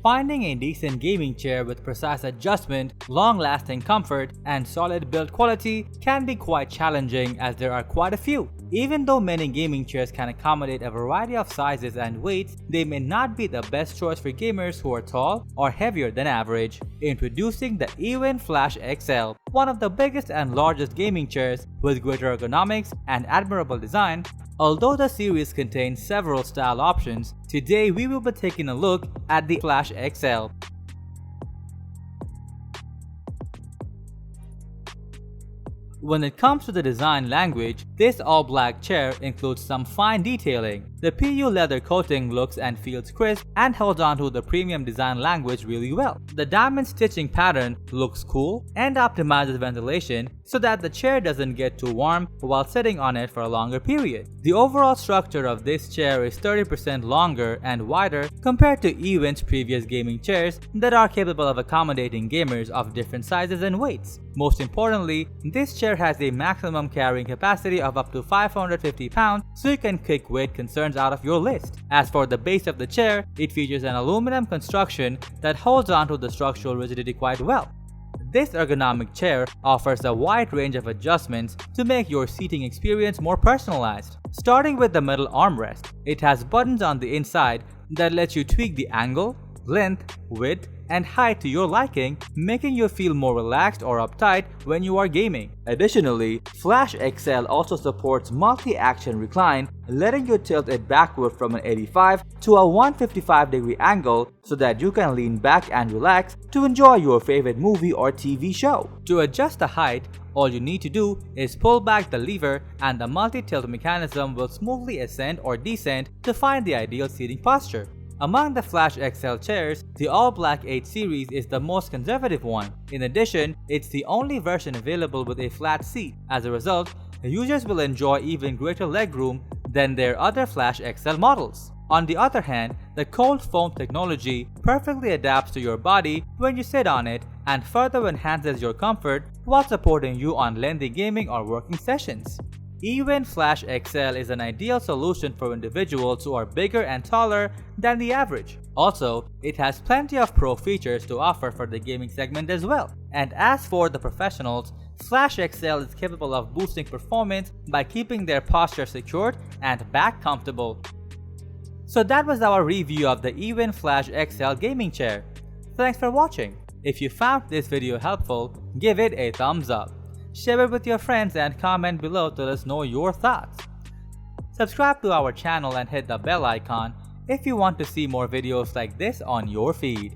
Finding a decent gaming chair with precise adjustment, long-lasting comfort, and solid build quality can be quite challenging as there are quite a few. Even though many gaming chairs can accommodate a variety of sizes and weights, they may not be the best choice for gamers who are tall or heavier than average. Introducing the EWIN Flash XL, one of the biggest and largest gaming chairs with greater ergonomics and admirable design. Although the series contains several style options, today we will be taking a look at the Flash XL. When it comes to the design language, this all-black chair includes some fine detailing. The PU leather coating looks and feels crisp and holds onto the premium design language really well. The diamond stitching pattern looks cool and optimizes ventilation so that the chair doesn't get too warm while sitting on it for a longer period. The overall structure of this chair is 30% longer and wider compared to EWIN's previous gaming chairs that are capable of accommodating gamers of different sizes and weights. Most importantly, this chair has a maximum carrying capacity of up to 550 pounds, so you can kick weight concerns out of your list. As for the base of the chair, it features an aluminum construction that holds onto the structural rigidity quite well. This ergonomic chair offers a wide range of adjustments to make your seating experience more personalized. Starting with the middle armrest, it has buttons on the inside that let you tweak the angle, length, width, and height to your liking, making you feel more relaxed or uptight when you are gaming. Additionally, Flash XL also supports multi-action recline, letting you tilt it backward from an 85 to a 155-degree angle so that you can lean back and relax to enjoy your favorite movie or TV show. To adjust the height, all you need to do is pull back the lever and the multi-tilt mechanism will smoothly ascend or descend to find the ideal seating posture. Among the Flash XL chairs, the all-black 8 series is the most conservative one. In addition, it's the only version available with a flat seat. As a result, users will enjoy even greater legroom than their other Flash XL models. On the other hand, the cold foam technology perfectly adapts to your body when you sit on it and further enhances your comfort while supporting you on lengthy gaming or working sessions. EWIN Flash XL is an ideal solution for individuals who are bigger and taller than the average. Also, it has plenty of pro features to offer for the gaming segment as well. And as for the professionals, Flash XL is capable of boosting performance by keeping their posture secured and back comfortable. So that was our review of the EWIN Flash XL gaming chair. Thanks for watching. If you found this video helpful, give it a thumbs up. Share it with your friends and comment below to let us know your thoughts. Subscribe to our channel and hit the bell icon if you want to see more videos like this on your feed.